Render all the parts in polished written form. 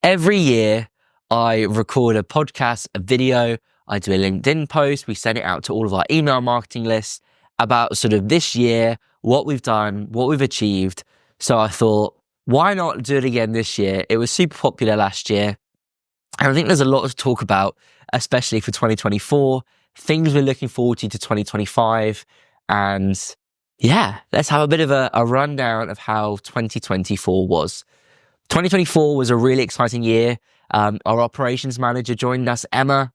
Every year, I record a podcast, a video, I do a LinkedIn post, we send it out to all of our email marketing lists about sort of this year, what we've done, what we've achieved. So I thought, why not do it again this year? It was super popular last year. And I think there's a lot to talk about, especially for 2024, things we're looking forward to 2025. And yeah, let's have a bit of a rundown of how 2024 was. 2024 was a really exciting year. Our operations manager joined us, Emma,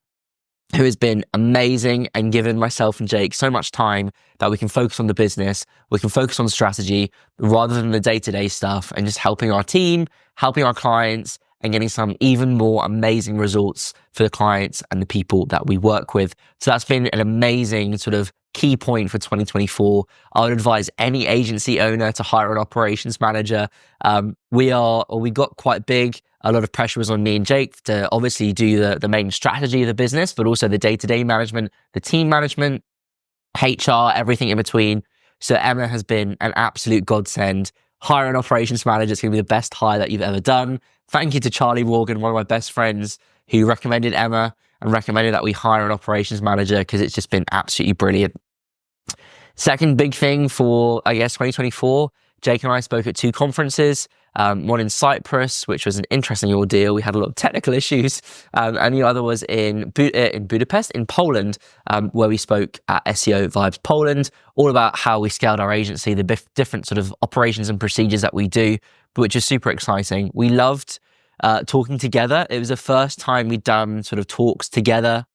who has been amazing and given myself and Jake so much time that we can focus on the business, we can focus on strategy rather than the day-to-day stuff, and just helping our team, helping our clients, and getting some even more amazing results for the clients and the people that we work with. So that's been an amazing sort of key point for 2024. I would advise any agency owner to hire an operations manager. We got quite big. A lot of pressure was on me and Jake to obviously do the main strategy of the business, but also the day-to-day management, the team management, HR, everything in between. So Emma has been an absolute godsend. Hire an operations manager is going to be the best hire that you've ever done. Thank you to Charlie Morgan, one of my best friends, who recommended Emma and recommended that we hire an operations manager because it's just been absolutely brilliant. Second big thing for, 2024, Jake and I spoke at 2 conferences, one in Cyprus, which was an interesting ordeal. We had a lot of technical issues, and the other was in Budapest, in Poland, where we spoke at SEO Vibes Poland, all about how we scaled our agency, the different sort of operations and procedures that we do, which is super exciting. We loved talking together. It was the first time we'd done sort of talks together.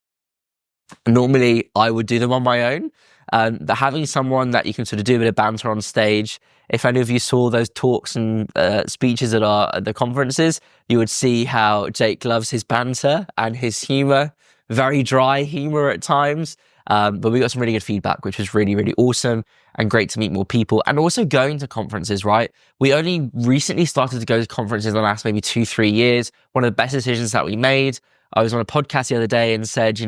Normally, I would do them on my own. But having someone that you can sort of do a bit of banter on stage, if any of you saw those talks and speeches at the conferences, you would see how Jake loves his banter and his humor, very dry humor at times. But we got some really good feedback, which was really, really awesome and great to meet more people. And also going to conferences, right? We only recently started to go to conferences in the last maybe 2-3 years. One of the best decisions that we made. I was on a podcast the other day and said,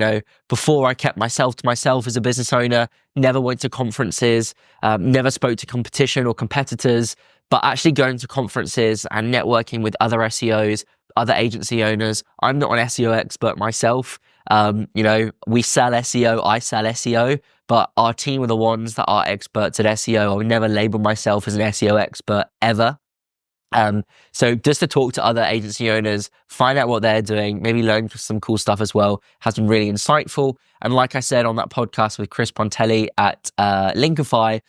before I kept myself to myself as a business owner, never went to conferences, never spoke to competition or competitors, but actually going to conferences and networking with other SEOs, other agency owners. I'm not an SEO expert myself. We sell SEO, I sell SEO, but our team are the ones that are experts at SEO. I would never label myself as an SEO expert ever. So just to talk to other agency owners, find out what they're doing, maybe learn some cool stuff as well, has been really insightful. And like I said on that podcast with Chris Pontelli at Linkify,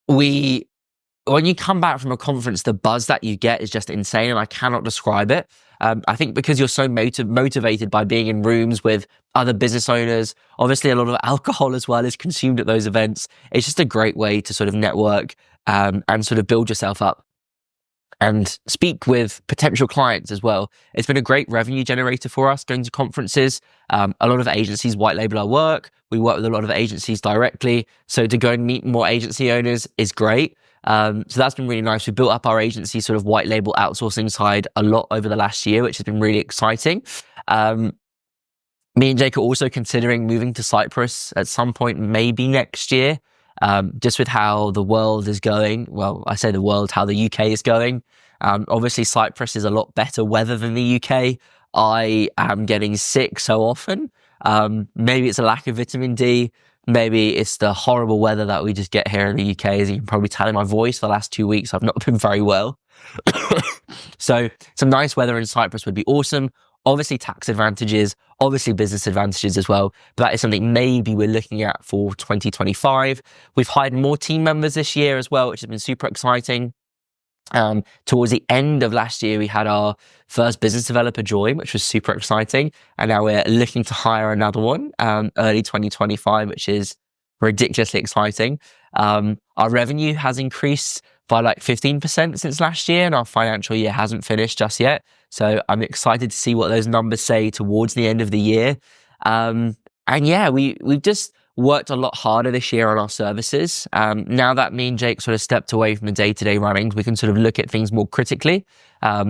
when you come back from a conference, the buzz that you get is just insane, and I cannot describe it. I think because you're so motivated by being in rooms with other business owners, obviously a lot of alcohol as well is consumed at those events. It's just a great way to sort of network and sort of build yourself up and speak with potential clients as well. It's been a great revenue generator for us going to conferences. A lot of agencies white label our work. We work with a lot of agencies directly. So to go and meet more agency owners is great. So that's been really nice. We built up our agency sort of white label outsourcing side a lot over the last year, which has been really exciting. Me and Jake are also considering moving to Cyprus at some point, maybe next year. Just with how the world is going. Well, I say the world, how the UK is going. Obviously, Cyprus is a lot better weather than the UK. I am getting sick so often. Maybe it's a lack of vitamin D. Maybe it's the horrible weather that we just get here in the UK. As you can probably tell in my voice, the last 2 weeks, I've not been very well. So some nice weather in Cyprus would be awesome. Obviously tax advantages, obviously business advantages as well. But that is something maybe we're looking at for 2025. We've hired more team members this year as well, which has been super exciting. Towards the end of last year, we had our first business developer join, which was super exciting. And now we're looking to hire another one early 2025, which is ridiculously exciting. Our revenue has increased by like 15% since last year, and our financial year hasn't finished just yet. So I'm excited to see what those numbers say towards the end of the year. And yeah, we've just worked a lot harder this year on our services. Now that me and Jake sort of stepped away from the day-to-day runnings, we can sort of look at things more critically.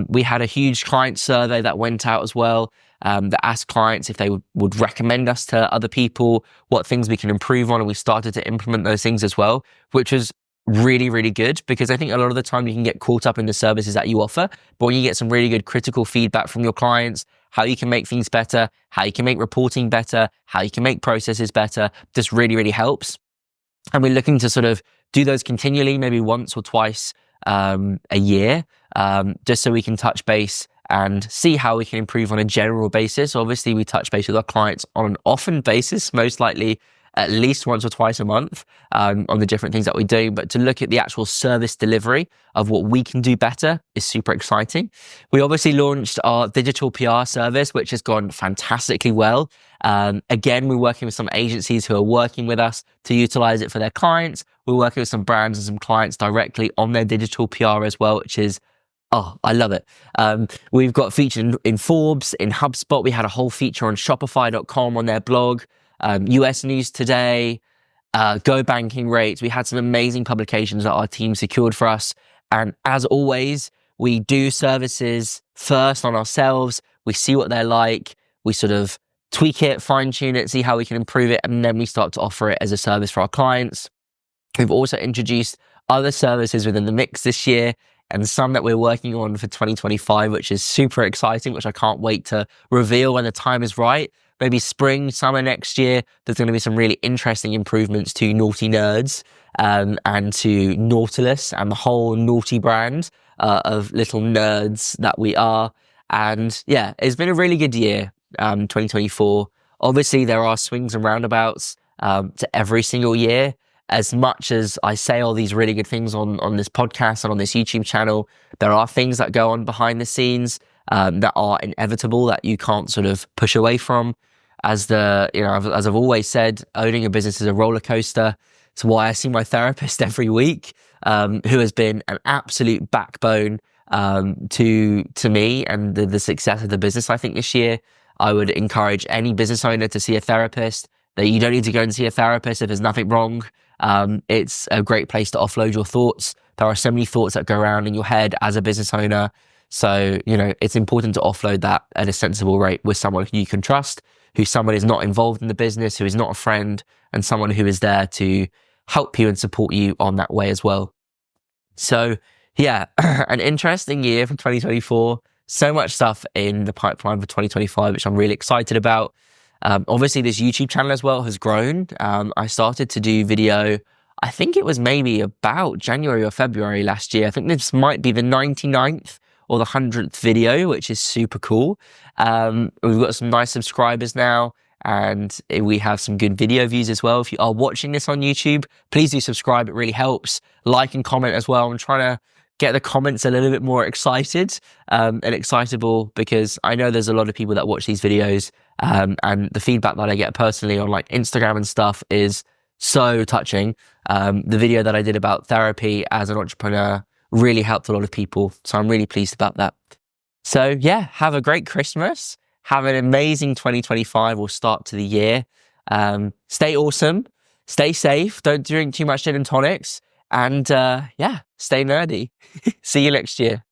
We had a huge client survey that went out as well, that asked clients if they would recommend us to other people, what things we can improve on, and we started to implement those things as well, which was really, really good, because I think a lot of the time you can get caught up in the services that you offer, but when you get some really good critical feedback from your clients, how you can make things better, how you can make reporting better, how you can make processes better, this really, really helps. And we're looking to sort of do those continually, maybe once or twice a year, just so we can touch base and see how we can improve on a general basis. Obviously, we touch base with our clients on an often basis, most likely at least once or twice a month, on the different things that we do. But to look at the actual service delivery of what we can do better is super exciting. We obviously launched our digital PR service, which has gone fantastically well. Again, we're working with some agencies who are working with us to utilize it for their clients. We're working with some brands and some clients directly on their digital PR as well, which is, oh, I love it. We've got featured in Forbes, in HubSpot. We had a whole feature on Shopify.com on their blog. US News Today, Go Banking Rates. We had some amazing publications that our team secured for us. And as always, we do services first on ourselves. We see what they're like. We sort of tweak it, fine tune it, see how we can improve it. And then we start to offer it as a service for our clients. We've also introduced other services within the mix this year, and some that we're working on for 2025, which is super exciting, which I can't wait to reveal when the time is right. Maybe spring, summer next year, there's going to be some really interesting improvements to Nauti Nerds and to Nautilus and the whole Nauti brand of little nerds that we are. And yeah, it's been a really good year, 2024. Obviously, there are swings and roundabouts to every single year. As much as I say all these really good things on this podcast and on this YouTube channel, there are things that go on behind the scenes that are inevitable, that you can't sort of push away from. As I've always said, owning a business is a roller coaster. It's why I see my therapist every week, who has been an absolute backbone to me and the success of the business. I think this year I would encourage any business owner to see a therapist. That you don't need to go and see a therapist if there's nothing wrong. It's a great place to offload your thoughts. There are so many thoughts that go around in your head as a business owner. So, it's important to offload that at a sensible rate with someone who you can trust, who someone is not involved in the business, who is not a friend, and someone who is there to help you and support you on that way as well. So yeah, an interesting year for 2024. So much stuff in the pipeline for 2025, which I'm really excited about. Obviously, this YouTube channel as well has grown. I started to do video, I think it was maybe about January or February last year. I think this might be the 99th or the 100th video, which is super cool. We've got some nice subscribers now, and we have some good video views as well. If you are watching this on YouTube, please do subscribe. It really helps. Like and comment as well. I'm trying to get the comments a little bit more excited and excitable, because I know there's a lot of people that watch these videos, and the feedback that I get personally on like Instagram and stuff is so touching. The video that I did about therapy as an entrepreneur really helped a lot of people, so I'm really pleased about that. So yeah, have a great Christmas. Have an amazing 2025 or start to the year. Stay awesome. Stay safe. Don't drink too much gin and tonics. And yeah, stay nerdy. See you next year.